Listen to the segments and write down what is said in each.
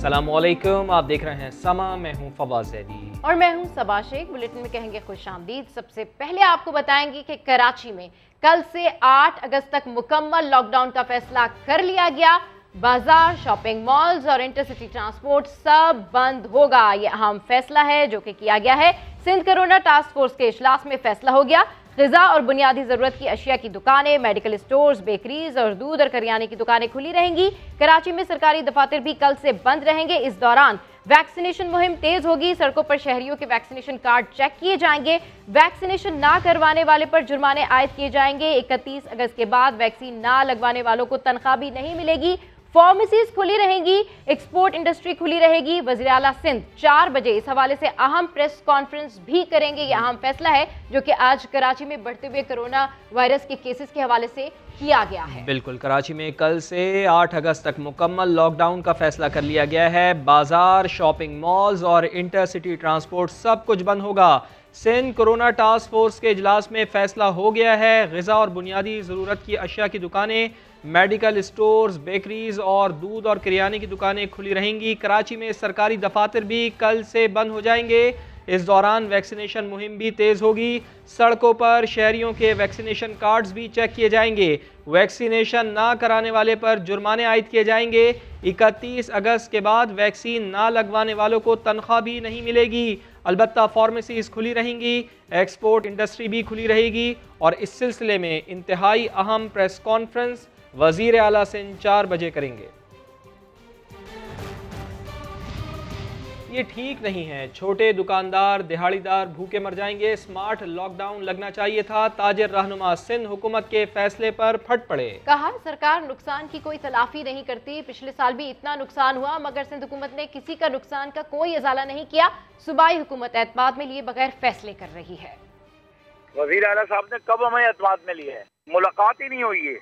अस्सलामुअलैकुम, आप देख रहे हैं समा। मैं हूं फवाद ज़ैदी और मैं हूं सबा शेख। बुलेटिन में कहेंगे खुशामदीद। सबसे पहले आपको बताएंगे कि कराची में कल से 8 अगस्त तक मुकम्मल लॉकडाउन का फैसला कर लिया गया। बाजार, शॉपिंग मॉल्स और इंटरसिटी ट्रांसपोर्ट सब बंद होगा। यह अहम फैसला है जो कि किया गया है। सिंध कोरोना टास्क फोर्स के इजलास में फैसला हो गया। ग़िज़ा और बुनियादी ज़रूरत की अशिया की दुकानें, मेडिकल स्टोर्स, बेकरीज और दूध और करियाने की दुकानें खुली रहेंगी। कराची में सरकारी दफातर भी कल से बंद रहेंगे। इस दौरान वैक्सीनेशन मुहिम तेज होगी। सड़कों पर शहरियों के वैक्सीनेशन कार्ड चेक किए जाएंगे। वैक्सीनेशन ना करवाने वाले पर जुर्माने आयद किए जाएंगे। 31 अगस्त के बाद वैक्सीन ना लगवाने वालों को तनख्वाह भी नहीं मिलेगी। फार्मेसीज खुली रहेंगी। एक्सपोर्ट इंडस्ट्री खुली रहेगी। वज़ीर आला सिंध 4 बजे इस हवाले से अहम प्रेस कॉन्फ्रेंस भी करेंगे। यह अहम फैसला है जो कि आज कराची में बढ़ते हुए कोरोना वायरस के केसेस के हवाले से किया गया है। बिल्कुल, कराची में कल से 8 अगस्त तक मुकम्मल लॉकडाउन का फैसला कर लिया गया है। बाजार, शॉपिंग मॉल्स और इंटरसिटी ट्रांसपोर्ट सब कुछ बंद होगा। सिंध कोरोना टास्क फोर्स के इजलास में फैसला हो गया है। ग़िज़ा और बुनियादी ज़रूरत की अशिया की दुकानें, मेडिकल स्टोर्स, बेकरीज और दूध और किराने की दुकानें खुली रहेंगी। कराची में सरकारी दफातर भी कल से बंद हो जाएंगे। इस दौरान वैक्सीनेशन मुहिम भी तेज़ होगी। सड़कों पर शहरियों के वैक्सीनेशन कार्ड्स भी चेक किए जाएंगे। वैक्सीनेशन ना कराने वाले पर जुर्माने आयद किए जाएंगे। 31 अगस्त के बाद वैक्सीन ना लगवाने वालों को तनख्वाह भी नहीं मिलेगी। अलबत्ता फार्मेसीज खुली रहेंगी। एक्सपोर्ट इंडस्ट्री भी खुली रहेगी। और इस सिलसिले में इंतहाई अहम प्रेस कॉन्फ्रेंस वज़ीर आला सिंध 4 बजे करेंगे। ये ठीक नहीं है, छोटे दुकानदार, दिहाड़ीदार भूखे मर जाएंगे। स्मार्ट लॉकडाउन लगना चाहिए था। ताजिर रहनुमा सिंध हुकूमत के फैसले पर फट पड़े। कहा सरकार नुकसान की कोई तलाफी नहीं करती। पिछले साल भी इतना नुकसान हुआ मगर सिंध हुकूमत ने किसी का नुकसान का कोई इजाला नहीं किया। सूबाई हुकूमत एतमाद में लिए बगैर फैसले कर रही है। वजीर आला साहब ने कब हमें एतमाद में लिया है? मुलाकात ही नहीं हुई है।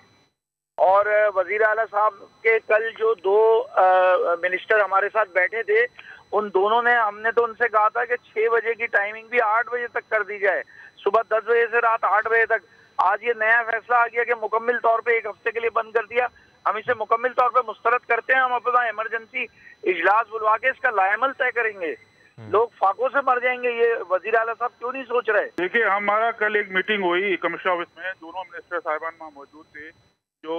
और वजीर आला साहब के कल जो 2 मिनिस्टर हमारे साथ बैठे थे, उन दोनों ने, हमने तो उनसे कहा था कि 6 बजे की टाइमिंग भी 8 बजे तक कर दी जाए, सुबह 10 बजे से रात 8 बजे तक। आज ये नया फैसला आ गया कि मुकम्मल तौर पे 1 हफ्ते के लिए बंद कर दिया। हम इसे मुकम्मल तौर पे मुस्तरद करते हैं। हम अपना इमरजेंसी इजलास बुलवा के इसका लाएमल तय करेंगे। लोग फाकों से मर जाएंगे। ये वजीर आला साहब क्यों नहीं सोच रहे? देखिए, हमारा कल एक मीटिंग हुई कमिश्नर ऑफिस में, दोनों मिनिस्टर साहिबान वहाँ मौजूद थे जो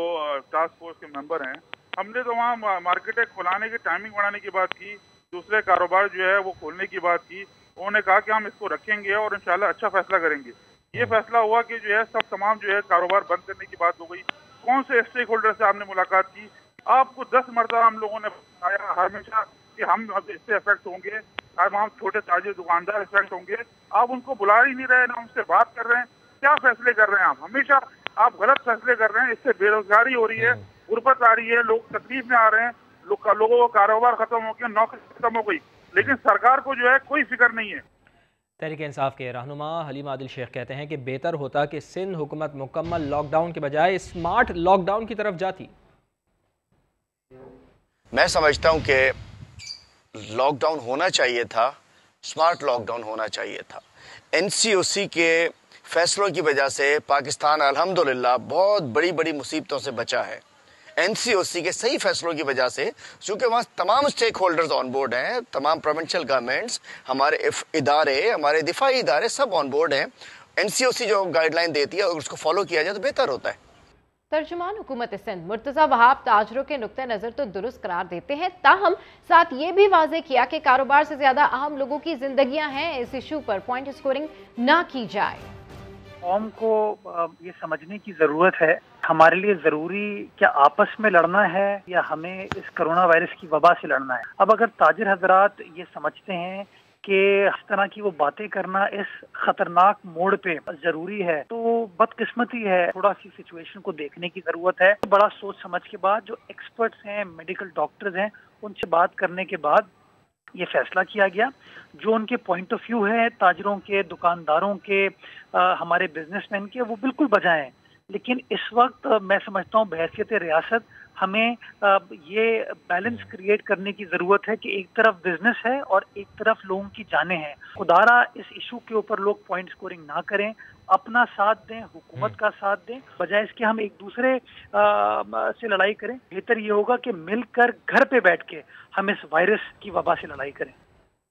टास्क फोर्स के मेंबर हैं। हमने तो वहाँ मार्केटें खुलाने की टाइमिंग बढ़ाने की बात की, दूसरे कारोबार जो है वो खोलने की बात की। उन्होंने कहा कि हम इसको रखेंगे और इंशाल्लाह अच्छा फैसला करेंगे। ये फैसला हुआ कि जो है तमाम जो है कारोबार बंद करने की बात हो गई। कौन से स्टेक होल्डर से आपने मुलाकात की? आपको 10 मरतबा हम लोगों ने बताया हमेशा कि हम इससे इफेक्ट होंगे, हम छोटे ताजे दुकानदार इफेक्ट होंगे। आप उनको बुला ही नहीं रहे, ना उनसे बात कर रहे हैं। क्या फैसले कर रहे हैं आप? हमेशा आप गलत फैसले कर रहे हैं। इससे बेरोजगारी हो रही है, गुर्बत आ रही है, लोग तकलीफ में आ रहे हैं, लोगों को कारोबार खत्म हो गया, नौकरी खत्म हो गई, लेकिन सरकार को जो है कोई फिक्र नहीं है। तहरीक इंसाफ के रहनुमा हलीम आदिल शेख कहते हैं कि बेहतर होता कि सिंध हुकूमत मुकम्मल लॉकडाउन के बजाय स्मार्ट लॉकडाउन की तरफ जाती। मैं समझता हूं कि लॉकडाउन होना चाहिए था, स्मार्ट लॉकडाउन होना चाहिए था। NCOC के फैसलों की वजह से पाकिस्तान अल्हम्दुलिल्लाह बहुत बड़ी बड़ी मुसीबतों से बचा है। NCOC के सही फैसलों की वजह से, चूँकि वहाँ तमाम स्टेक होल्डर्स ऑन बोर्ड हैं, तमाम प्रोविंशियल गवर्नमेंट्स, हमारे इदारे, हमारे दिफाई इदारे सब ऑन बोर्ड हैं। NCOC जो गाइडलाइन देती है अगर उसको फॉलो किया जाए तो बेहतर होता है। तर्जुमान हुकूमत सिंध मुर्तज़ा वहाब ताजरों के नुक्ते नज़र तो दुरुस्त करार देते हैं, ताहम साथ ये भी वाज़ेह किया कि कारोबार से ज़्यादा अहम लोगों की जिंदगियां हैं। इस इशू पर पॉइंट स्कोरिंग ना की जाए। कौम को ये समझने की ज़रूरत है, हमारे लिए ज़रूरी क्या आपस में लड़ना है या हमें इस कोरोना वायरस की वबा से लड़ना है। अब अगर ताजिर हजरात ये समझते हैं कि इस तरह की वो बातें करना इस खतरनाक मोड़ पे ज़रूरी है, तो बदकिस्मती है। थोड़ा सी सिचुएशन को देखने की ज़रूरत है। बड़ा सोच समझ के बाद जो एक्सपर्ट्स हैं, मेडिकल डॉक्टर्स हैं, उनसे बात करने के बाद ये फैसला किया गया। जो उनके पॉइंट ऑफ व्यू है ताजरों के, दुकानदारों के, हमारे बिजनेसमैन के, वो बिल्कुल बजाय हैं। लेकिन इस वक्त मैं समझता हूँ बहैसियत रियासत हमें ये बैलेंस क्रिएट करने की ज़रूरत है कि एक तरफ बिजनेस है और एक तरफ लोगों की जानें हैं। खुदारा इस इशू के ऊपर लोग पॉइंट स्कोरिंग ना करें, अपना साथ दें, हुकूमत का साथ दें, बजाय इसके हम एक दूसरे से लड़ाई करें। बेहतर ये होगा कि मिलकर घर पे बैठ के हम इस वायरस की वबा से लड़ाई करें।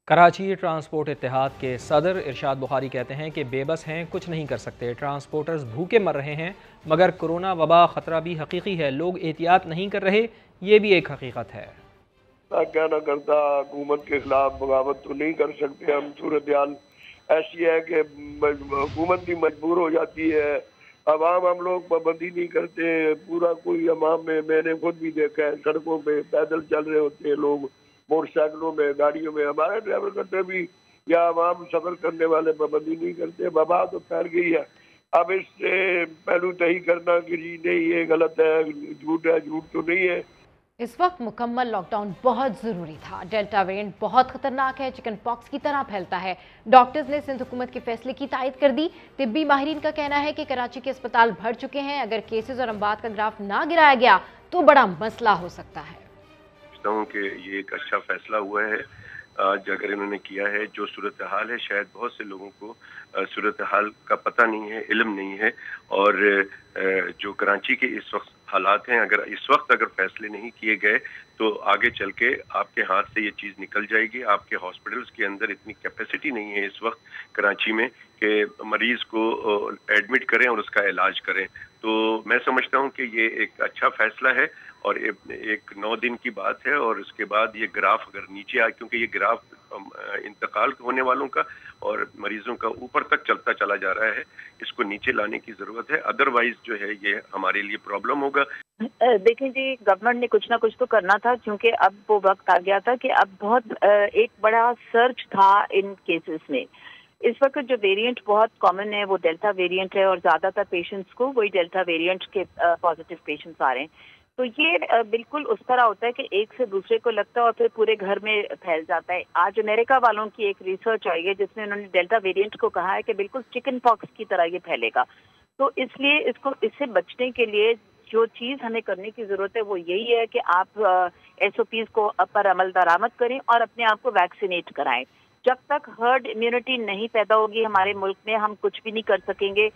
कराची ट्रांसपोर्ट इत्तेहाद के सदर इरशाद बुखारी कहते हैं कि बेबस हैं, कुछ नहीं कर सकते, ट्रांसपोर्टर्स भूखे मर रहे हैं, मगर कोरोना वबा ख़तरा भी हकीकी है, लोग एहतियात नहीं कर रहे, ये भी एक हकीकत है। कहना करता हुकूमत के खिलाफ बगावत तो नहीं कर सकते हम। सूरत हाल ऐसी है कि हुकूमत भी मजबूर हो जाती है, अवाम हम लोग पाबंदी नहीं करते। पूरा कोई अवाम में मैंने खुद भी देखा है, सड़कों पे पैदल चल रहे होते हैं लोग, मोटरसाइकिलों में, गाड़ियों में। हमारे ड्राइवर करते भी या आवाम सफर करने वाले पाबंदी नहीं करते। वबा तो फैल गई है, अब इससे पहलू तय करना कि जी नहीं ये गलत है, झूठ है, झूठ तो नहीं है। इस वक्त मुकम्मल लॉकडाउन बहुत ज़रूरी था। डेल्टा वेरिएंट बहुत खतरनाक है, चिकन पॉक्स की तरह फैलता है। डॉक्टर्स ने सिंध हुकूमत के फैसले की तायद कर दी। तिब्बी माहिरीन का कहना है कि कराची के अस्पताल भर चुके हैं, अगर केसेस और अमवात का ग्राफ ना गिराया गया तो बड़ा मसला हो सकता है। हूँ कि ये एक अच्छा फैसला हुआ है आज अगर इन्होंने किया है। जो सूरत हाल है, शायद बहुत से लोगों को सूरत हाल का पता नहीं है, इल्म नहीं है, और जो कराची के इस वक्त हालात हैं, अगर इस वक्त अगर फैसले नहीं किए गए तो आगे चल के आपके हाथ से ये चीज़ निकल जाएगी। आपके हॉस्पिटल्स के अंदर इतनी कैपेसिटी नहीं है इस वक्त कराची में कि मरीज़ को एडमिट करें और उसका इलाज करें। तो मैं समझता हूँ कि ये एक अच्छा फैसला है और एक 9 दिन की बात है, और उसके बाद ये ग्राफ अगर नीचे आए, क्योंकि ये ग्राफ इंतकाल होने वालों का और मरीजों का ऊपर तक चलता चला जा रहा है, इसको नीचे लाने की ज़रूरत है, अदरवाइज जो है ये हमारे लिए प्रॉब्लम होगा। देखें जी, गवर्नमेंट ने कुछ ना कुछ तो करना था, क्योंकि अब वो वक्त आ गया था कि अब बहुत एक बड़ा सर्च था इन केसेस में। इस वक्त जो वेरिएंट बहुत कॉमन है वो डेल्टा वेरिएंट है, और ज़्यादातर पेशेंट्स को वही डेल्टा वेरिएंट के पॉजिटिव पेशेंट्स आ रहे हैं। तो ये बिल्कुल उस तरह होता है कि एक से दूसरे को लगता है और फिर पूरे घर में फैल जाता है। आज अमेरिका वालों की एक रिसर्च आई है जिसमें उन्होंने डेल्टा वेरिएंट को कहा है कि बिल्कुल चिकन पॉक्स की तरह ये फैलेगा। तो इसलिए इससे बचने के लिए जो चीज़ हमें करने की ज़रूरत है वो यही है कि आप SOPs को पर अमल दरामद करें और अपने आप को वैक्सीनेट कराएं। जब तक हर्ड इम्यूनिटी नहीं पैदा होगी हमारे मुल्क में, हम कुछ भी नहीं कर सकेंगे।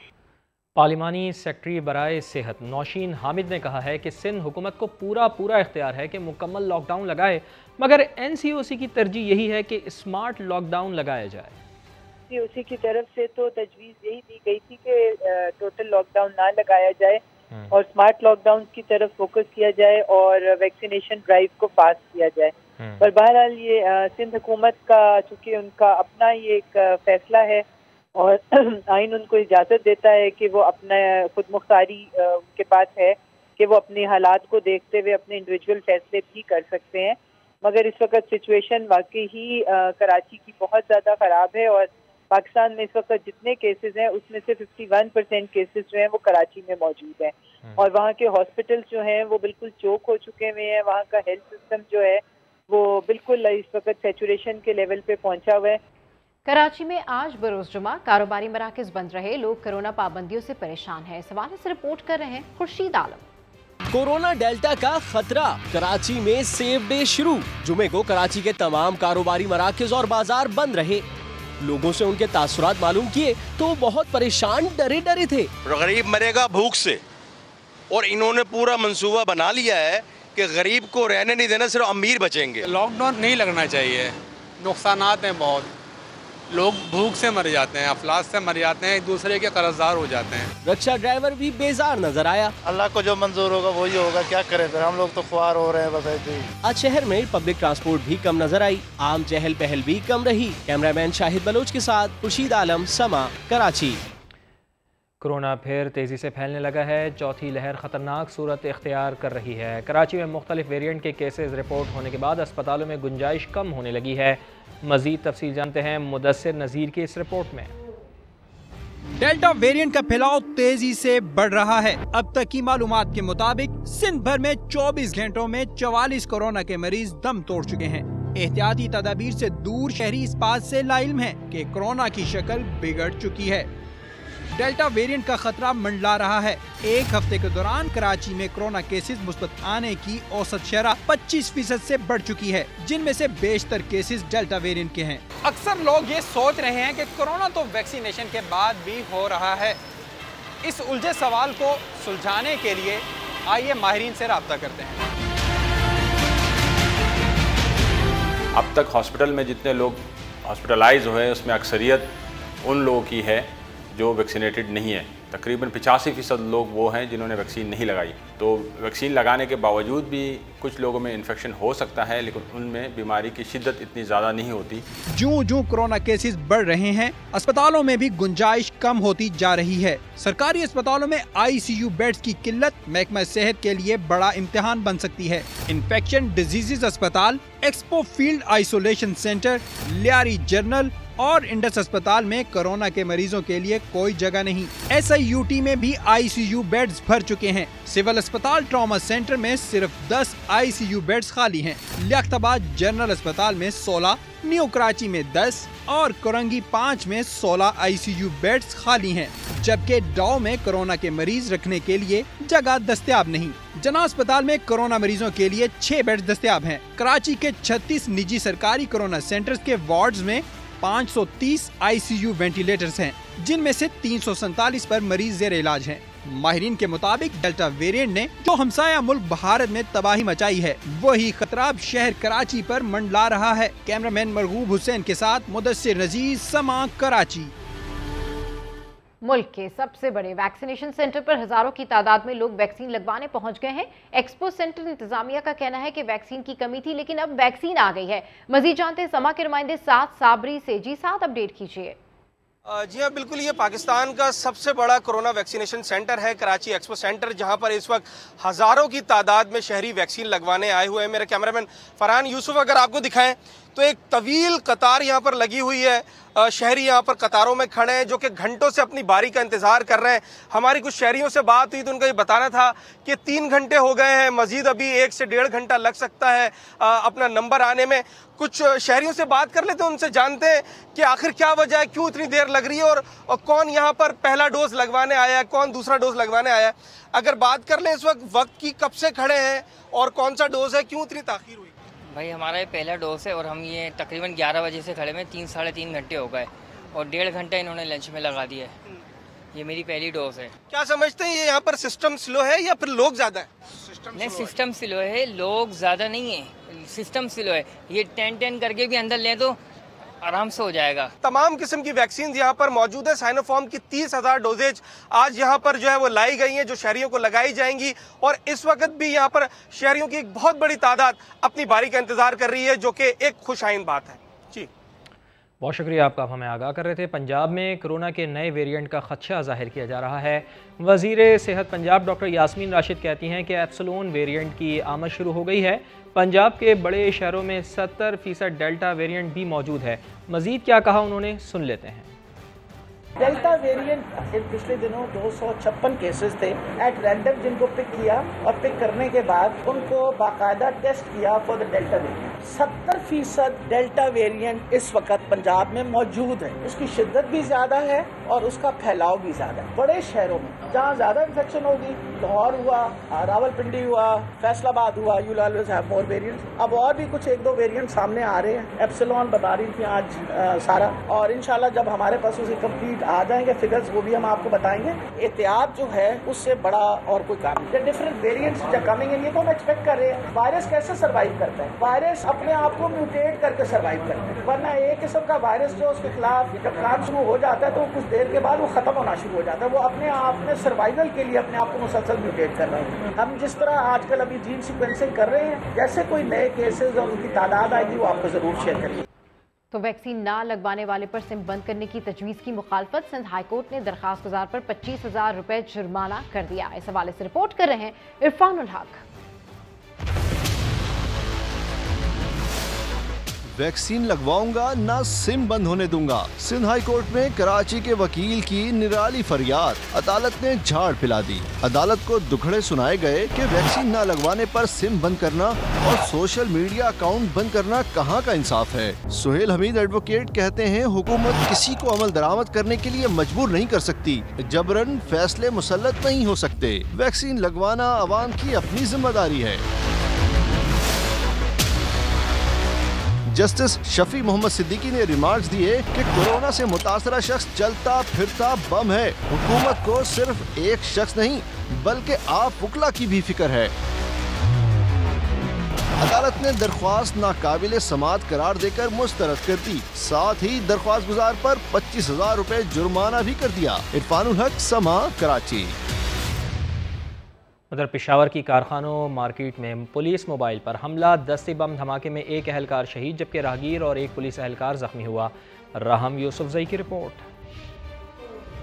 पार्लिमानी सेक्रेटरी बराए सेहत नौशीन हामिद ने कहा है कि सिंध हुकूमत को पूरा इख्तियार है कि मुकम्मल लॉकडाउन लगाए, मगर NCOC की तरजीह यही है कि स्मार्ट लॉकडाउन लगाया जाए। NCOC की तरफ से तो तजवीज़ यही दी गई थी कि टोटल लॉकडाउन ना लगाया जाए और स्मार्ट लॉकडाउन की तरफ फोकस किया जाए और वैक्सीनेशन ड्राइव को फास्ट किया जाए। पर बहरहाल ये सिंध हुकूमत का चूँकि उनका अपना ये एक फैसला है और आइन उनको इजाज़त देता है कि वो अपना खुद मुख्तारी उनके पास है कि वो अपने हालात को देखते हुए अपने इंडिविजुअल फैसले भी कर सकते हैं। मगर इस वक्त सिचुएशन वाकई ही कराची की बहुत ज़्यादा ख़राब है और पाकिस्तान में इस वक्त जितने केसेस हैं उसमें से 51% केसेस जो हैं वो कराची में मौजूद हैं और वहाँ के हॉस्पिटल्स जो हैं वो बिल्कुल चोक हो चुके हुए हैं। वहाँ का हेल्थ सिस्टम जो है वो बिल्कुल इस वक्त सैचुरेशन के लेवल पे पहुँचा हुआ है। कराची में आज बरोज जुमा कारोबारी मराकज़ बंद रहे, लोग कोरोना पाबंदियों से परेशान हैं। सवाल से रिपोर्ट कर रहे हैं खुर्शीद आलम। कोरोना डेल्टा का खतरा, कराची में सेफ डे शुरू। जुमे को कराची के तमाम कारोबारी मराकज़ और बाजार बंद रहे। लोगों से उनके तासुरात मालूम किए तो बहुत परेशान, डरे थे। गरीब मरेगा भूख से और इन्होंने पूरा मंसूबा बना लिया है कि गरीब को रहने नहीं देना, सिर्फ अमीर बचेंगे। लॉकडाउन नहीं लगना चाहिए, नुकसानात हैं बहुत, लोग भूख से मर जाते हैं, अफलास से मर जाते हैं, एक दूसरे के कर्जदार हो जाते हैं। रक्षा ड्राइवर भी बेजार नजर आया। अल्लाह को जो मंजूर होगा वही होगा, क्या करें फिर, हम लोग तो ख्वार हो रहे हैं बस ऐसे ही। आज शहर में पब्लिक ट्रांसपोर्ट भी कम नजर आई, आम चहल पहल भी कम रही। कैमरामैन शाहिद बलोच के साथ खुर्शीद आलम, समा, कराची। कोरोना फिर तेज़ी से फैलने लगा है, चौथी लहर ख़तरनाक सूरत इख्तियार कर रही है। कराची में मुख्तलिफ वेरिएंट के केसेस रिपोर्ट होने के बाद अस्पतालों में गुंजाइश कम होने लगी है। मज़ीद तफसील जानते हैं मुदस्सिर नज़ीर की इस रिपोर्ट में। डेल्टा वेरिएंट का फैलाव तेजी से बढ़ रहा है। अब तक की मालूमात के मुताबिक सिंध भर में 24 घंटों में 44 कोरोना के मरीज दम तोड़ चुके हैं। एहतियाती तदाबीर से दूर शहरी इस बात से लाइल्म है कि कोरोना की शक्ल बिगड़ चुकी है। डेल्टा वेरिएंट का खतरा मंडला रहा है। एक हफ्ते के दौरान कराची में कोरोना केसेस मुस्बत आने की औसत शरह 25% से बढ़ चुकी है, जिनमें से बेशतर केसेस डेल्टा वेरिएंट के हैं। अक्सर लोग ये सोच रहे हैं कि कोरोना तो वैक्सीनेशन के बाद भी हो रहा है। इस उलझे सवाल को सुलझाने के लिए आइए माहिरीन से राब्ता करते हैं। अब तक हॉस्पिटल में जितने लोग हॉस्पिटलाइज हुए उसमें अक्सरियत उन लोगों की है जो वैक्सीनेटेड नहीं है। तकरीबन 85% लोग वो हैं जिन्होंने वैक्सीन नहीं लगाई। तो वैक्सीन लगाने के बावजूद भी कुछ लोगों में इन्फेक्शन हो सकता है, लेकिन उनमें बीमारी की शिद्दत इतनी ज़्यादा नहीं होती। जो कोरोना केसेस बढ़ रहे हैं, अस्पतालों में भी गुंजाइश कम होती जा रही है। सरकारी अस्पतालों में ICU बेड्स की किल्लत महकमा सेहत के लिए बड़ा इम्तिहान बन सकती है। इन्फेक्शन डिजीजेज अस्पताल, expo field isolation centre, Lyari general और इंडस अस्पताल में कोरोना के मरीजों के लिए कोई जगह नहीं। SIUT में भी ICU बेड्स भर चुके हैं। सिविल अस्पताल ट्रॉमा सेंटर में सिर्फ 10 ICU बेड्स खाली हैं। लियाकताबाद जनरल अस्पताल में 16, न्यू कराची में 10 और कोरंगी 5 में 16 ICU बेड्स खाली हैं, जबकि डाउ में कोरोना के मरीज रखने के लिए जगह दस्तयाब नहीं। जना अस्पताल में कोरोना मरीजों के लिए 6 बेड्स दस्तयाब हैं। कराची के 36 निजी सरकारी कोरोना सेंटर्स के वार्ड्स में 530 ICU वेंटिलेटर्स हैं, जिनमें से 347 पर मरीज जेर इलाज हैं। माहिरीन के मुताबिक डेल्टा वेरिएंट ने जो हमसाया मुल्क भारत में तबाही मचाई है, वही खतरा अब शहर कराची पर मंडला रहा है। कैमरामैन मरगूब हुसैन के साथ मुदस्सिर नजीर, समा, कराची। मुल्क के सबसे बड़े वैक्सीनेशन सेंटर पर हजारों की तादाद में लोग वैक्सीन लगवाने पहुंच गए हैं। एक्सपो सेंटर इंतजामिया का कहना है कि वैक्सीन की कमी थी, लेकिन अब वैक्सीन आ गई है। मजीद जानते हैं समा के नुमाइंदे साथ साबरी से। जी साथ अपडेट कीजिए। जी हाँ, बिल्कुल। ये पाकिस्तान का सबसे बड़ा कोरोना वैक्सीनेशन सेंटर है, कराची एक्सपो सेंटर, जहां पर इस वक्त हज़ारों की तादाद में शहरी वैक्सीन लगवाने आए हुए हैं। मेरे कैमरामैन फरहान यूसुफ अगर आपको दिखाएं तो एक तवील कतार यहाँ पर लगी हुई है। शहरी यहाँ पर कतारों में खड़े हैं, जो कि घंटों से अपनी बारी का इंतज़ार कर रहे हैं। हमारी कुछ शहरियों से बात हुई तो उनका ये बताना था कि 3 घंटे हो गए हैं, मजीद अभी 1 से 1.5 घंटा लग सकता है अपना नंबर आने में। कुछ शहरियों से बात कर लेते हैं, उनसे जानते हैं कि आखिर क्या वजह है, क्यों इतनी देर लग रही है और कौन यहाँ पर पहला डोज लगवाने आया है, कौन दूसरा डोज लगवाने आया है। अगर बात कर लें इस वक्त की, कब से खड़े हैं और कौन सा डोज है, क्यों इतनी ताख़ीर हुई? भाई हमारा ये पहला डोज है और हम ये तकरीबन 11 बजे से खड़े में 3 साढ़े 3 घंटे हो गए और 1.5 घंटा इन्होंने लंच में लगा दिया है। ये मेरी पहली डोज है। क्या समझते हैं, ये यहाँ पर सिस्टम स्लो है या फिर लोग ज़्यादा है? नहीं, सिस्टम स्लो है, लोग ज़्यादा नहीं है, सिस्टम स्लो है। ये 10-10 करके भी अंदर लें तो आराम से हो जाएगा। तमाम किस्म की वैक्सीन यहाँ पर मौजूद है। साइनोफार्म की 30,000 डोजेज आज यहाँ पर जो है वो लाई गई हैं, जो शहरियों को लगाई जाएंगी। और इस वक्त भी यहाँ पर शहरियों की एक बहुत बड़ी तादाद अपनी बारी का इंतजार कर रही है, जो कि एक खुशाइन बात है। जी बहुत शुक्रिया आपका, आप हमें आगाह कर रहे थे। पंजाब में कोरोना के नए वेरिएंट का खदशा जाहिर किया जा रहा है। वज़ीर सेहत पंजाब डॉक्टर यास्मीन राशिद कहती हैं कि एप्सिलॉन वेरिएंट की आमद शुरू हो गई है। पंजाब के बड़े शहरों में 70% डेल्टा वेरिएंट भी मौजूद है। मज़ीद क्या कहा उन्होंने, सुन लेते हैं। डेल्टा वेरिएंट इन पिछले दिनों 256 केसेस थे एट रैंडम, जिनको पिक किया और पिक करने के बाद उनको बाकायदा टेस्ट किया for the delta variant. 70% delta variant इस वक्त पंजाब में मौजूद है। उसकी शिद्दत भी ज्यादा है और उसका फैलाव भी ज्यादा है। बड़े शहरों में जहाँ ज्यादा इन्फेक्शन होगी, लाहौर हुआ, रावलपिंडी हुआ, फैसलाबाद हुआ, you always have more variants. अब और भी कुछ 1-2 वेरिएंट सामने आ रहे हैं। एप्सिलॉन बता रही थी आज सारा, और इंशाल्लाह जब हमारे पास उसे कंप्लीट आ जाएंगे फिगर्स, वो भी हम आपको बताएंगे। एहतियात जो है उससे बड़ा और कोई काम नहीं। डिफरेंट वेरिएंट्स कमिंग इन, ये तो हम एक्सपेक्ट कर रहे हैं। वायरस कैसे सर्वाइव करता है? वायरस अपने आप को म्यूटेट करके सर्वाइव करता है, वरना एक किस्म का वायरस जो उसके खिलाफ जब काम शुरू हो जाता है तो कुछ देर के बाद वो खत्म होना शुरू हो जाता है। वो अपने आप में सर्वाइवल के लिए अपने आप को मुसलसल म्यूटेट कर रहे हैं। हम जिस तरह आजकल अभी जीन सीक्वेंसिंग कर रहे हैं, जैसे कोई नए केसेस और उनकी तादाद आएगी वो आपको जरूर शेयर करेंगे। तो वैक्सीन ना लगवाने वाले पर सिम बंद करने की तजवीज़ की मुखालफत सिंध हाईकोर्ट ने दरखास्त गुजार पर 25,000 रुपए जुर्माना कर दिया। इस हवाले से रिपोर्ट कर रहे हैं इरफान उल हक। वैक्सीन लगवाऊंगा ना सिम बंद होने दूंगा। सिंध हाई कोर्ट में कराची के वकील की निराली फरियाद, अदालत ने झाड़ पिला दी। अदालत को दुखड़े सुनाए गए कि वैक्सीन न लगवाने पर सिम बंद करना और सोशल मीडिया अकाउंट बंद करना कहाँ का इंसाफ है। सुहेल हमीद एडवोकेट कहते हैं हुकूमत किसी को अमल दरामद करने के लिए मजबूर नहीं कर सकती, जबरन फैसले मुसल्लत नहीं हो सकते। वैक्सीन लगवाना अवाम की अपनी जिम्मेदारी है। जस्टिस शफी मोहम्मद सिद्दीकी ने रिमार्क्स दिए कि कोरोना से मुतासरा शख्स चलता फिरता बम है। हुकूमत को सिर्फ एक शख्स नहीं बल्कि आप वकला की भी फिक्र है। अदालत ने दरख्वास्त नाकाबिले समाअत करार देकर मुस्तरद कर दी। साथ ही दरख्वास्त गुजार पर 25,000 रुपए जुर्माना भी कर दिया। इरफानुल हक, समा, कराची। उधर पेशावर की कारखानों मार्केट में पुलिस मोबाइल पर हमला, दस्ती बम धमाके में एक एहलकार शहीद जबकि राहगीर और एक पुलिस एहलकार जख्मी हुआ। राहम यूसुफजई की रिपोर्ट।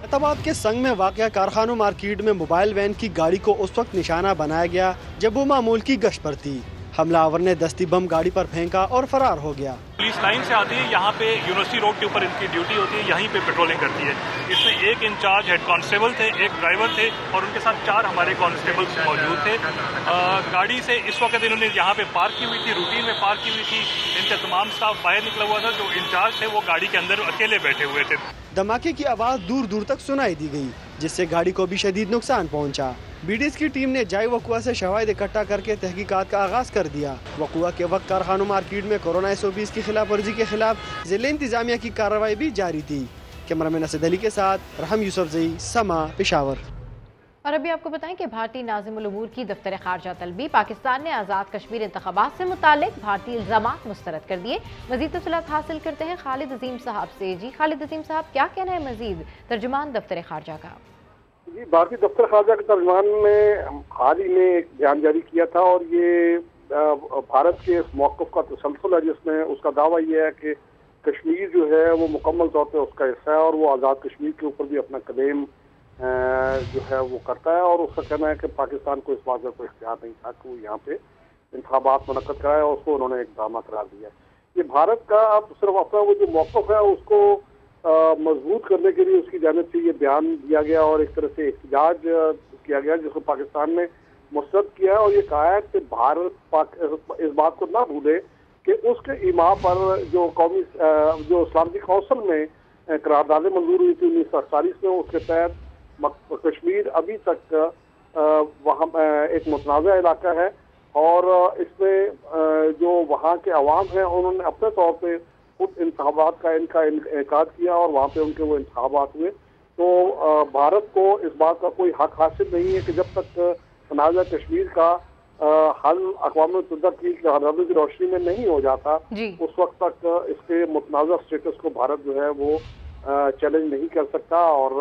फैसलाबाद के संग में वाक़या कारखानों मार्केट में मोबाइल वैन की गाड़ी को उस वक्त निशाना बनाया गया जब वो मामूल की गश्त पर थी। हमलावर ने दस्ती बम गाड़ी पर फेंका और फरार हो गया। पुलिस लाइन से आती है, यहाँ पे यूनिवर्सिटी रोड के ऊपर इनकी ड्यूटी होती है, यहीं पे पेट्रोलिंग करती है। इसमें एक इंचार्ज हेड कांस्टेबल थे, एक ड्राइवर थे और उनके साथ 4 हमारे कांस्टेबल्स मौजूद थे। गाड़ी से इस वक्त इन्होंने यहाँ पे पार्क की हुई थी, रूटीन में पार्क की हुई थी। इनका तमाम स्टाफ बाहर निकला हुआ था, जो इंचार्ज थे वो गाड़ी के अंदर अकेले बैठे हुए थे। धमाके की आवाज़ दूर दूर तक सुनाई दी गई जिससे गाड़ी को भी शदीद नुकसान पहुंचा। बीडीएस की टीम ने जाए वकुआ से शवाहिद इकट्ठा करके तहकीकात का आगाज कर दिया। वकुआ के वक्त कारखानों मार्केट में कोरोना SOPs की खिलाफ वर्जी के खिलाफ जिले इंतजामिया की कार्रवाई भी जारी थी। कैमरामैन असद अली के साथ रहम यूसुफजई, समा, पेशावर। और अभी आपको बताएं कि भारतीय नाज़िमुल उमूर की दफ्तर खारजा तलबी पाकिस्तान ने आज़ाद कश्मीर इंतखाबात से मुतालिक भारतीय इल्ज़ामात मुस्तरद कर दिए। मज़ीद तफसीलात हासिल करते हैं खालिद अजीम साहब से। जी खालिद अजीम साहब, क्या कहना है मज़ीद तर्जुमान दफ्तर खारजा का? जी, भारतीय दफ्तर खारजा के तर्जुमान ने हाल ही में एक बयान जारी किया था और ये भारत के इस मौक़िफ़ का तसलसल है जिसमें उसका दावा ये है कि कश्मीर जो है वो मुकम्मल तौर पर उसका हिस्सा है और वो आज़ाद कश्मीर के ऊपर भी अपना क्लेम जो है वो करता है। और उसका कहना है कि पाकिस्तान को इस बात का कोई इख्तियार नहीं था कि वो यहाँ पे इंतखाबात मुनक्कद कराए और उसको उन्होंने एक ड्रामा करार दिया। ये भारत का अब सिर्फ अपना वो जो मौक़िफ़ है उसको मजबूत करने के लिए उसकी जानिब से ये बयान दिया गया और एक तरह से एहतजाज किया गया जिसको पाकिस्तान ने मुस्तरद किया है और ये कहा है कि भारत इस बात को ना भूले कि उसके इमा पर जो कौमी जो इस्लामी कौंसिल में करारदादें मंजूर हुई थी 1948 में, उसके तहत कश्मीर अभी तक वहाँ एक मुतनाज़ा इलाका है और इसमें जो वहाँ के अवाम हैं उन्होंने अपने तौर पे खुद इंतखाबात का इनका इनेकाद किया और वहाँ पे उनके वो इंतखाबात हुए। तो भारत को इस बात का कोई हक हासिल नहीं है कि जब तक तनाज़ा कश्मीर का हल अक़वाम मुत्तहिदा की क़रारदादों की रोशनी में नहीं हो जाता उस वक्त तक इसके मुतनाज़ा स्टेटस को भारत जो है वो चैलेंज नहीं कर सकता। और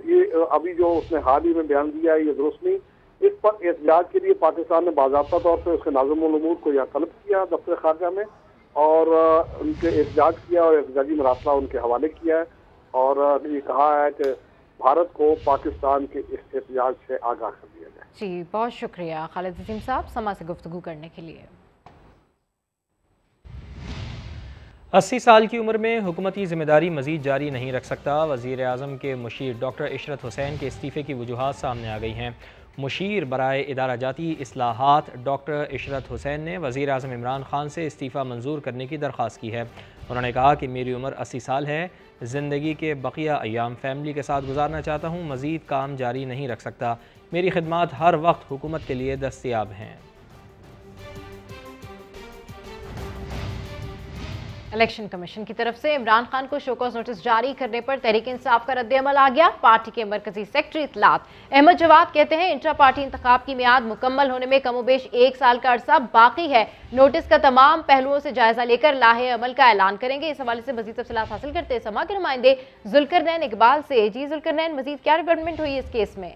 ये अभी जो उसने हाल ही में बयान दिया है ये दुरुस्त नहीं। इस पर एहतजाज के लिए पाकिस्तान ने बाज़ाब्ता तौर पर उसके नाज़िमुल उमूर को यहाँ तलब किया दफ्तर खारजा में और उनके एहतजाज किया और एहतजाजी मरासला उनके हवाले किया है और ये कहा है कि भारत को पाकिस्तान के इस एहतजाज से आगाह कर दिया जाए। जी, बहुत शुक्रिया खालिद अजीम साहब समा से गुफ्तगू करने के लिए। 80 साल की उम्र में हुकूमती ज़िम्मेदारी मज़ीद जारी नहीं रख सकता। वज़ीर आज़म के मुशीर डॉक्टर इशरत हुसैन के इस्तीफ़े की वजूहात सामने आ गई हैं। मुशीर बराए इदारा जाती इस्लाहात डॉक्टर इशरत हुसैन ने वज़ीर आज़म इमरान खान से इस्तीफ़ा मंजूर करने की दरख्वास्त की है। उन्होंने कहा कि मेरी उम्र 80 साल है, ज़िंदगी के बकिया अयाम फैमिली के साथ गुजारना चाहता हूँ, मज़ीद काम जारी नहीं रख सकता। मेरी खिदमात हर वक्त हुकूमत के लिए दस्तयाब हैं। इलेक्शन कमीशन की तरफ से इमरान खान को शोकॉज नोटिस जारी करने पर तहरीक इंसाफ का रद्द-ए-अमल आ गया। पार्टी के मरकजी सेक्रेटरी इत्तलात अहमद जवाद कहते हैं इंट्रा पार्टी इंतखाब की मियाद मुकम्मल होने में कमोबेश 1 साल का अरसा बाकी है। नोटिस का तमाम पहलुओं से जायजा लेकर लाहे अमल का ऐलान करेंगे। इस हवाले से मजीद तफसीलात हासिल करते हैं समा के नुमाइंदे जुल्करनैन इकबाल से। जी जुल्करनैन, मजीद क्या डेवलपमेंट हुई इस केस में?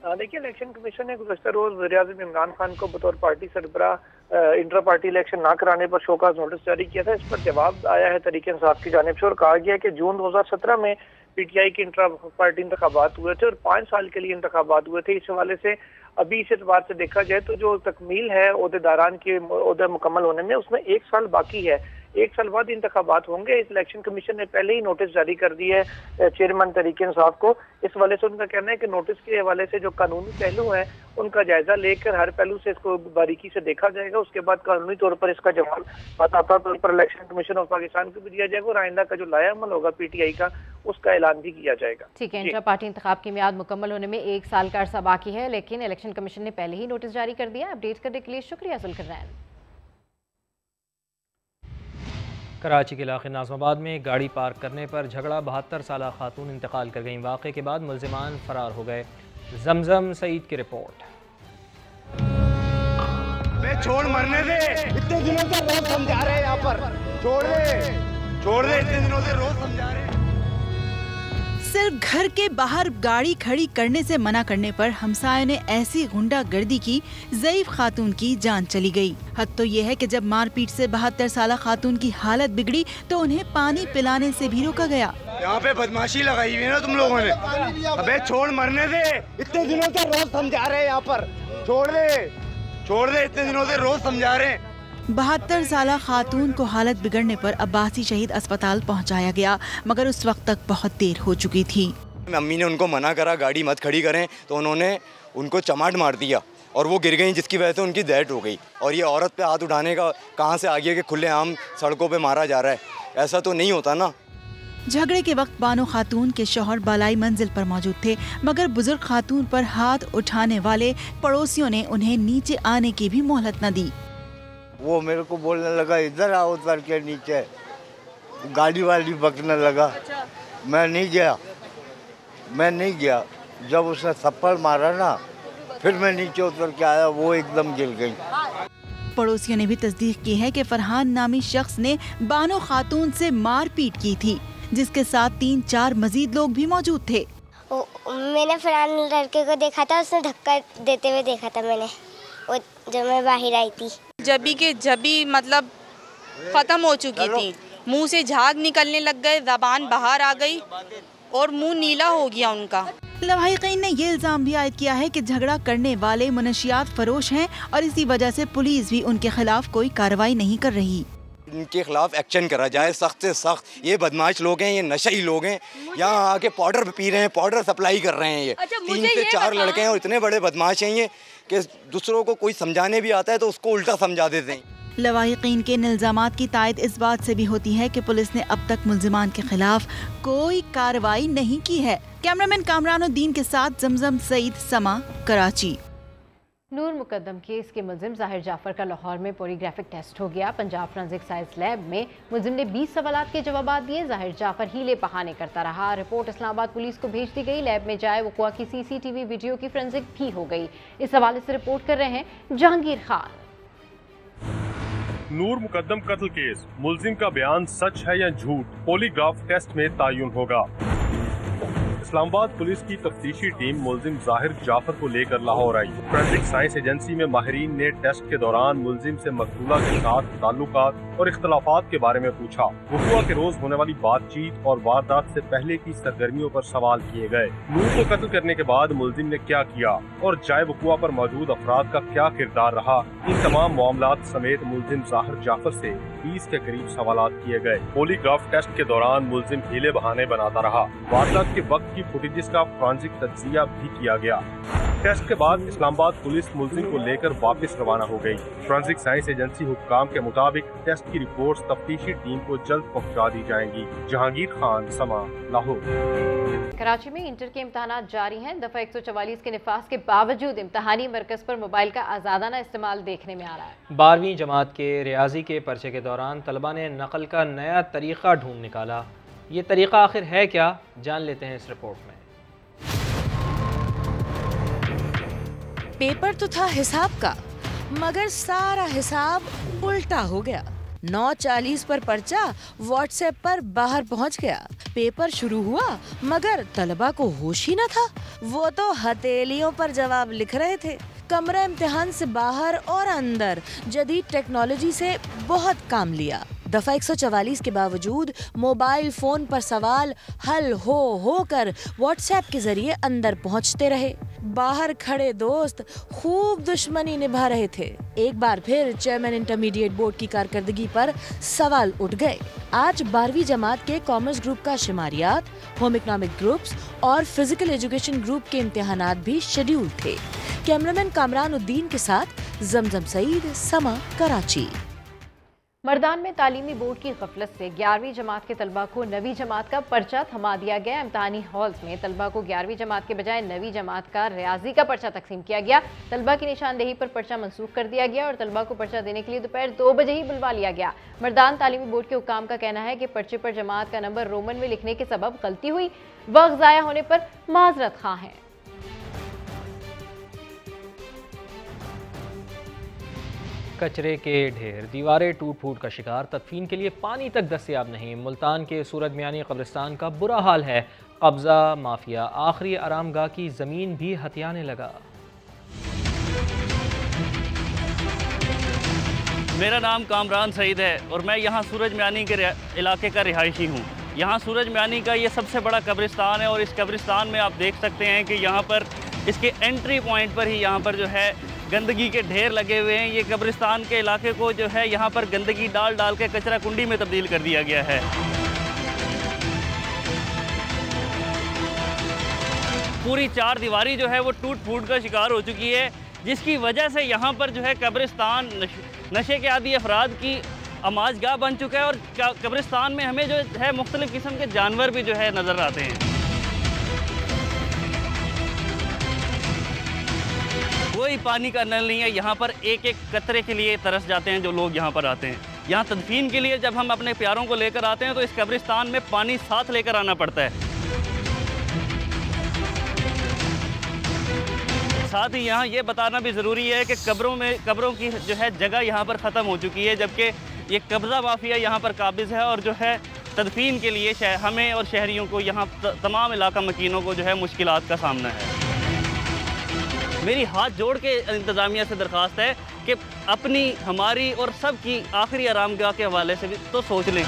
देखिए, इलेक्शन कमीशन ने गुज़श्ता रोज वज़ीर-ए-आज़म इमरान खान को बतौर पार्टी सरबराह इंट्रा पार्टी इलेक्शन ना कराने पर शोकॉज नोटिस जारी किया था। इस पर जवाब आया है तहरीक इंसाफ की जानिब से और कहा गया है कि जून 2017 में PTI के इंट्रा पार्टी इंतखाबात हुए थे और 5 साल के लिए इंतखाबात हुए थे। इस हवाले से अभी इस एतबार से देखा जाए तो जो तकमील है ओहदेदारान के ओहदा मुकम्मल होने में, उसमें 1 साल बाकी है। 1 साल बाद इंतखाबात होंगे। इलेक्शन कमीशन ने पहले ही नोटिस जारी कर दिया है चेयरमैन तहरीक इंसाफ को। इस हवाले से उनका कहना है कि नोटिस के हवाले से जो कानूनी पहलू हैं उनका जायजा लेकर हर पहलू से इसको बारीकी से देखा जाएगा। उसके बाद कानूनी तौर पर इसका जवाब बाकायदा तौर पर इलेक्शन कमीशन ऑफ पाकिस्तान को भी दिया जाएगा और आइंदा का जो लायाअमल होगा PTI का, उसका ऐलान भी किया जाएगा। ठीक है, इंट्रा पार्टी इंतखाब की मियाद मुकम्मल होने में 1 साल का अरसा बाकी है, लेकिन इलेक्शन कमीशन ने पहले ही नोटिस जारी कर दिया। अपडेट करने के लिए शुक्रिया जुल्करनैन। कराची के इलाके नाज़माबाद में गाड़ी पार्क करने पर झगड़ा, 72 साला खातून इंतकाल कर गई। वाक़े के बाद मुल्ज़िमान फरार हो गए। जमजम सईद की रिपोर्ट। छोड़ मरने दे, इतने दिनों से रोज समझा रहे हैं यहाँ पर, छोड़ दे, इतने दिनों से रोज समझा रहे हैं। सिर्फ घर के बाहर गाड़ी खड़ी करने से मना करने पर हमसायों ने ऐसी गुंडागर्दी की, ज़ईफ खातून की जान चली गई। हद तो ये है कि जब मारपीट से 72 साला खातून की हालत बिगड़ी तो उन्हें पानी पिलाने से भी रोका गया। यहाँ पे बदमाशी लगाई हुई है ना तुम लोगों ने। अबे छोड़ मरने दे, इतने दिनों से रोज समझा रहे हैं यहाँ पर, छोड़ दे, इतने दिनों से रोज समझा रहे हैं। 72 साला खातून को हालत बिगड़ने पर अब्बासी शहीद अस्पताल पहुंचाया गया, मगर उस वक्त तक बहुत देर हो चुकी थी। अम्मी ने उनको मना करा गाड़ी मत खड़ी करें, तो उन्होंने उनको चमाट मार दिया और वो गिर गई, जिसकी वजह से उनकी डेथ हो गई। और ये औरत पे हाथ उठाने का कहाँ से आ गया कि खुलेआम सड़कों पे मारा जा रहा है? ऐसा तो नहीं होता ना। झगड़े के वक्त बानो खातून के शौहर बालाई मंजिल पर मौजूद थे, मगर बुजुर्ग खातून पर हाथ उठाने वाले पड़ोसियों ने उन्हें नीचे आने की भी मोहलत न दी। वो मेरे को बोलने लगा इधर आओ, उतर के नीचे। गाड़ी वाली बकने लगा। मैं नहीं गया। जब उसने थप्पड़ मारा ना, फिर मैं नीचे उतर के आया, वो एकदम गिर गई। पड़ोसियों ने भी तस्दीक की है कि फरहान नामी शख्स ने बानो खातून से मारपीट की थी, जिसके साथ 3-4 मजीद लोग भी मौजूद थे। मैंने फरहान लड़के को देखा था, उसने धक्का देते हुए देखा था मैंने, जब मैं बाहर आई थी। जबी मतलब खत्म हो चुकी थी, मुंह से झाग निकलने लग गए, ज़बान बाहर आ गई और मुंह नीला हो गया उनका। लवाहिकीन ने ये इल्जाम भी आयद किया है कि झगड़ा करने वाले मनशियात फरोश हैं और इसी वजह से पुलिस भी उनके खिलाफ कोई कार्रवाई नहीं कर रही। इनके खिलाफ एक्शन करा जाए, सख्त से सख्त। ये बदमाश लोग हैं, ये नशई लोग हैं, यहाँ आके पाउडर पी रहे हैं, पाउडर सप्लाई कर रहे हैं। ये 3 से 4 लड़के हैं और इतने बड़े बदमाश हैं ये कि दूसरों को कोई समझाने भी आता है तो उसको उल्टा समझा देते हैं। लवाहिकीन के इल्जामात की तायद इस बात से भी होती है कि पुलिस ने अब तक मुल्जिमान के खिलाफ कोई कार्रवाई नहीं की है। कैमरामैन कामरानुद्दीन के साथ जमजम सईद, समा, कराची। नूर मुकद्दम केस के मुलजिम जाहिर जाफर का लाहौर में पॉलीग्राफिक टेस्ट हो गया। पंजाब फोरेंसिक साइंस लैब में मुलजिम ने 20 सवालात के जवाब दिए। जाहिर जाफर हीले बहाने करता रहा। रिपोर्ट इस्लामाबाद पुलिस को भेज दी गई। लैब में जाए वक़ुआ की CCTV वीडियो की फोरेंसिक भी हो गई। इस हवाले से रिपोर्ट कर रहे हैं जहांगीर खान। नूर मुकद्दम कत्ल केस, मुलजिम का बयान सच है या झूठ, पॉलीग्राफ टेस्ट में तायुन होगा। इस्लामाबाद पुलिस की तफ्तीशी टीम मुलजिम जाहिर जाफर को लेकर लाहौर आई। फोरेंसिक साइंस एजेंसी में माहिरीन ने टेस्ट के दौरान मुलजिम से मकतूला के साथ ताल्लुकात और इख्तलाफात के बारे में पूछा। वक़ुआ के रोज होने वाली बातचीत और वारदात से पहले की सरगर्मियों पर सवाल किए गए। नूर को कत्ल करने के बाद मुलजिम ने क्या किया और जाए वक़ुआ पर मौजूद अफराद का क्या किरदार रहा, इन तमाम मामलात समेत मुलजिम जाहिर जाफर से 20 के करीब सवालात किए गए। पॉलीग्राफ टेस्ट के दौरान मुलजिम हीले बहाने बनाता रहा। वारदात के वक्त की फुटेजेस का फोरेंसिक तज्जिया भी किया गया। टेस्ट के बाद इस्लामाबाद पुलिस मुलजिम को लेकर वापस रवाना हो गई। फोरेंसिक साइंस एजेंसी हुक्काम के मुताबिक टेस्ट की रिपोर्ट्स तफ्तीशी टीम को जल्द पहुंचा दी जाएंगी। जहांगीर खान, समा, लाहौर। कराची में इंटर के इम्तहानात जारी हैं। दफा 144 के निफास के बावजूद इम्तहानी मरकज पर मोबाइल का आज़ादाना इस्तेमाल देखने में आ रहा है। 12वीं जमात के रियाजी के पर्चे के दौरान तलबा ने नकल का नया तरीका ढूंढ निकाला। ये तरीका आखिर है क्या, जान लेते हैं इस रिपोर्ट में। पेपर तो था हिसाब का, मगर सारा हिसाब उल्टा हो गया। 9:40 पर पर्चा व्हाट्सएप पर बाहर पहुंच गया। पेपर शुरू हुआ मगर तलबा को होश ही न था। वो तो हथेलियों पर जवाब लिख रहे थे। कमरा इम्तिहान से बाहर और अंदर जदीद टेक्नोलॉजी से बहुत काम लिया। दफा 144 के बावजूद मोबाइल फोन पर सवाल हल हो कर व्हाट्सएप के जरिए अंदर पहुंचते रहे। बाहर खड़े दोस्त खूब दुश्मनी निभा रहे थे। एक बार फिर चेयरमैन इंटरमीडिएट बोर्ड की कारकर्दगी पर सवाल उठ गए। आज 12वीं जमात के कॉमर्स ग्रुप का शुमारियात, होम इकोनॉमिक ग्रुप्स और फिजिकल एजुकेशन ग्रुप के इम्तिहानात भी शेड्यूल थे। कैमरामैन कामरान उद्दीन के साथ जमजम सईद, समा, कराची। मर्दान में तालीमी बोर्ड की गफलत से 11वीं जमात के तलबा को 9वीं जमात का पर्चा थमा दिया गया। इम्तिहानी हॉल्स में तलबा को 11वीं जमात के बजाय 9वीं जमात का रियाजी का पर्चा तकसीम किया गया। तलबा की निशानदेही पर पर्चा मंसूख कर दिया गया और तलबा को पर्चा देने के लिए दोपहर 2 बजे ही बुलवा लिया गया। मर्दान तालीमी बोर्ड के हुक्काम का कहना है कि पर्चे पर जमात का नंबर रोमन में लिखने के सबब गलती हुई, वक्त ज़ाया होने पर माजरत खां हैं। कचरे के ढेर, दीवारें टूट फूट का शिकार, तदफीन के लिए पानी तक दस्तयाब नहीं। मुल्तान के सूरज मियानी कब्रिस्तान का बुरा हाल है। कब्जा माफिया आखिरी आरामगाह की जमीन भी हथियाने लगा। मेरा नाम कामरान सईद है और मैं यहाँ सूरज मियानी के इलाके का रिहायशी हूँ। यहाँ सूरज मियानी का ये सबसे बड़ा कब्रिस्तान है और इस कब्रिस्तान में आप देख सकते हैं कि यहाँ पर इसके एंट्री पॉइंट पर ही यहाँ पर जो है गंदगी के ढेर लगे हुए हैं। ये कब्रिस्तान के इलाके को जो है यहाँ पर गंदगी डाल डाल के कचरा कुंडी में तब्दील कर दिया गया है। पूरी 4 दीवारी जो है वो टूट फूट का शिकार हो चुकी है, जिसकी वजह से यहाँ पर जो है कब्रिस्तान नशे के आदी अफराद की अमाजगाह बन चुका है और कब्रिस्तान में हमें जो है मुख्तलिफ किस्म के जानवर भी जो है नज़र आते हैं। कोई पानी का नल नहीं है। यहाँ पर एक एक कतरे के लिए तरस जाते हैं जो लोग यहाँ पर आते हैं। यहाँ तदफीन के लिए जब हम अपने प्यारों को लेकर आते हैं तो इस कब्रिस्तान में पानी साथ लेकर आना पड़ता है। साथ ही यहाँ ये बताना भी ज़रूरी है कि कब्रों की जो है जगह यहाँ पर ख़त्म हो चुकी है, जबकि ये कब्ज़ा माफिया यहाँ पर काबिज़ है और जो है तदफीन के लिए हमें और शहरियों को यहाँ तमाम इलाका मकीनों को जो है मुश्किलात का सामना है। मेरी हाथ जोड़ के इंतज़ामिया से दरख्वास्त है कि अपनी, हमारी और सबकी आखिरी आरामगाह के हवाले से भी तो सोच लें।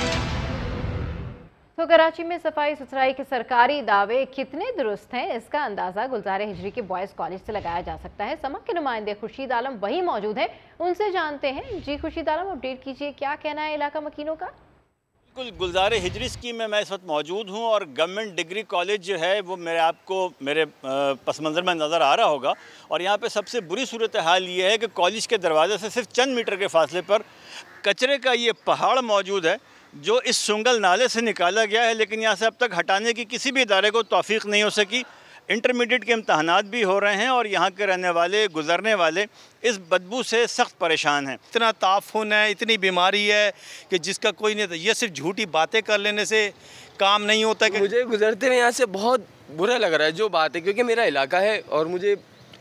तो कराची में सफाई सुथराई के सरकारी दावे कितने दुरुस्त हैं, इसका अंदाज़ा गुलजार हिजरी के बॉयज़ कॉलेज से लगाया जा सकता है। समा के नुमाइंदे खुर्शीद आलम वही मौजूद हैं, उनसे जानते हैं। जी खुर्शीद आलम, अपडेट कीजिए, क्या कहना है इलाका मकीनों का? बिल्कुल, गुलजार हिजरी स्कीम में मैं इस वक्त मौजूद हूँ और गवर्नमेंट डिग्री कॉलेज जो है वो मेरे पस मंज़र में नज़र आ रहा होगा। और यहाँ पे सबसे बुरी सूरत हाल ये है कि कॉलेज के दरवाजे से सिर्फ चंद मीटर के फासले पर कचरे का ये पहाड़ मौजूद है जो इस सुंगल नाले से निकाला गया है, लेकिन यहाँ से अब तक हटाने की किसी भी इदारे को तौफीक नहीं हो सकी। इंटरमीडिएट के इम्तहानात भी हो रहे हैं और यहाँ के रहने वाले, गुजरने वाले इस बदबू से सख्त परेशान हैं। इतना ताफुन है, इतनी बीमारी है कि जिसका कोई नहीं, ये सिर्फ झूठी बातें कर लेने से काम नहीं होता। कि मुझे गुजरते हुए यहाँ से बहुत बुरा लग रहा है जो बात है, क्योंकि मेरा इलाका है और मुझे,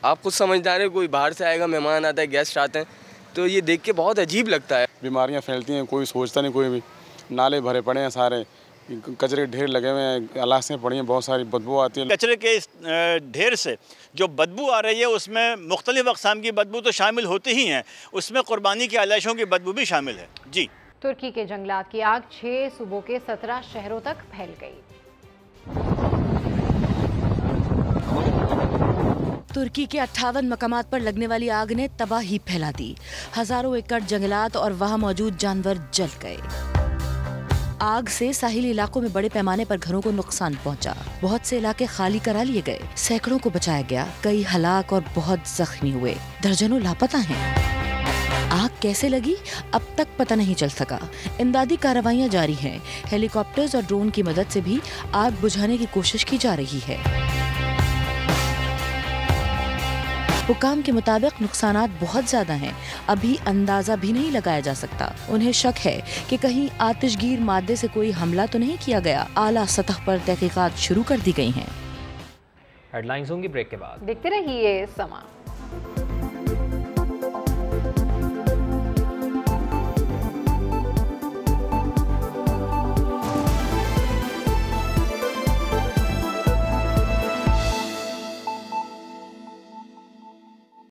आप खुद समझदार हैं, कोई बाहर से आएगा, मेहमान आता है, गेस्ट आते हैं, तो ये देख के बहुत अजीब लगता है। बीमारियाँ फैलती हैं, कोई सोचता नहीं, कोई भी नाले भरे पड़े हैं, सारे कचरे ढेर लगे हुए हैं, अलासें पड़ी हैं, बहुत सारी बदबू आती है। कचरे के इस ढेर से जो बदबू आ रही है उसमें मुख्तलिफ अक़साम की बदबू तो शामिल होती ही हैं, उसमें कुर्बानी की आलाइशों की बदबू भी शामिल है। जी, तुर्की के जंगलात की आग 6 सूबों के 17 शहरों तक फैल गई। तुर्की के 58 मकामात पर लगने वाली आग ने तबाही फैला दी। हजारों एकड़ जंगलात और वहां मौजूद जानवर जल गए। आग से साहिली इलाकों में बड़े पैमाने पर घरों को नुकसान पहुंचा। बहुत से इलाके खाली करा लिए गए, सैकड़ों को बचाया गया, कई हलाक और बहुत जख्मी हुए, दर्जनों लापता हैं। आग कैसे लगी अब तक पता नहीं चल सका। इमदादी कार्रवाइयां जारी हैं। हेलीकॉप्टर्स और ड्रोन की मदद से भी आग बुझाने की कोशिश की जा रही है। हुकाम के मुताबिक नुकसानात बहुत ज्यादा हैं, अभी अंदाजा भी नहीं लगाया जा सकता। उन्हें शक है कि कहीं आतिशगीर मादे से कोई हमला तो नहीं किया गया। आला सतह पर तहकीकात शुरू कर दी गई हैं। हेडलाइंस होंगी ब्रेक के बाद, देखते रहिए समा।